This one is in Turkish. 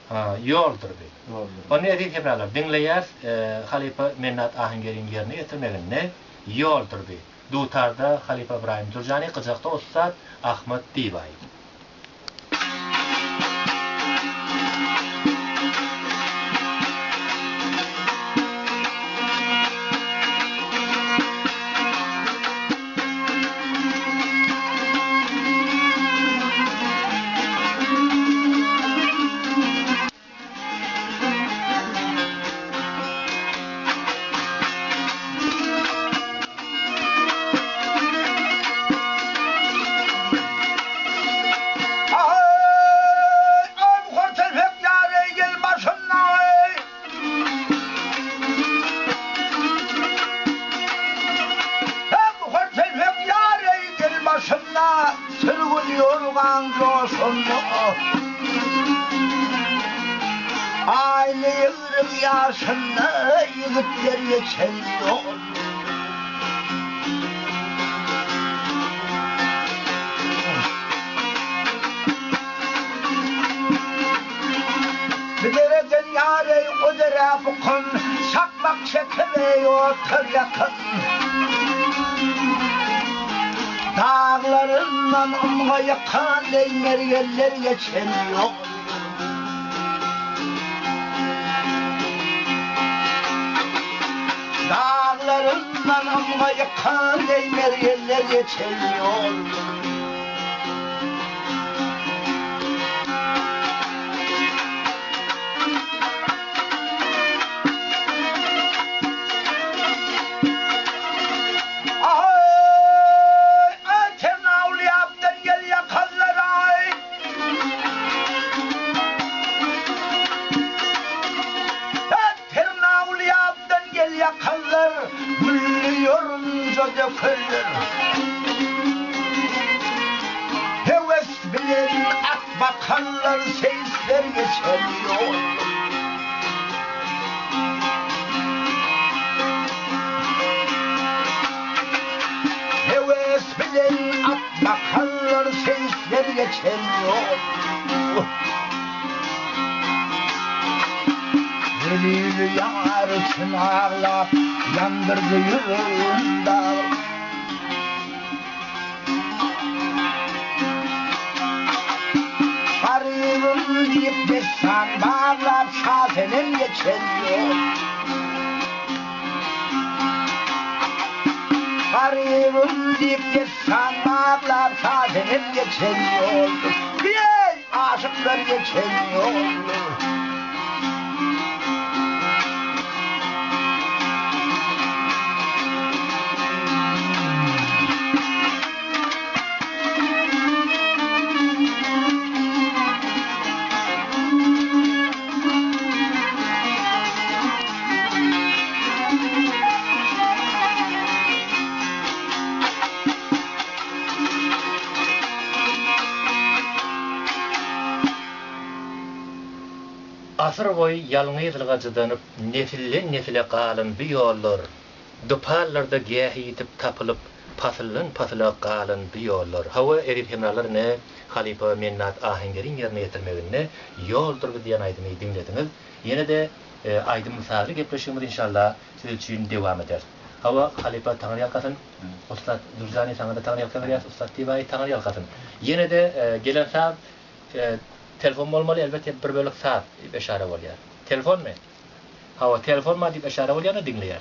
Ha, yoldur bir. Yoldur. Onu edip hebralar dinleyer, Halife Mennat Ahengeri'nin yerine getirmenin ne? Yoldur bir. Dutarda Halife İbrahim Durcani, Kızak'ta Ustad Ahmet Dibay. Aynı yılın yaşında yigitler geçemiyor. Bir dereden yâre o dere bukun, sakmak çekemiyor tır yakın. Dağlarından umğa yakan eymer yerler geçemiyor. Dağlarından umğa yakan eymer yerler geçemiyor. Yakallar, mülliyorunca dökülür. Heves bilen at bakanlar seyisler geçemiyor. Heves bilen at bakanlar seyisler geçemiyor. Delil yar için ağlap yandırdı yüreğimde. Garibim deyip destan bağlap şasenim geçemiyor. Garibim deyip destan bağlap şasenim geçemiyor. Ey aşıklar geçemiyor. Asır boyu yalını yılgacıdanıp nefile qalın bir yollar. Duparlarda giyah yitip tapılıp pasıla qalın bir yollar. Hava erip hemralar ne? Halife Mennat Ahengeri'nin yerine getirmegin ne? Yoldur diyen aydını dinlediniz. Yine de aydın misali gepleşimiz inşallah siz için devam eder. Hava Halife Tanrı yalkasın. Ustad Durcani sana da Tanrı yalkasın. Ustad Dibay Tanrı yalkasın. Yine de gelen saat telefon olmalı elbette bir bölük saat işare oluyor. Telefon mu? Hava telefon mu deyip işare oluyor dinleyer.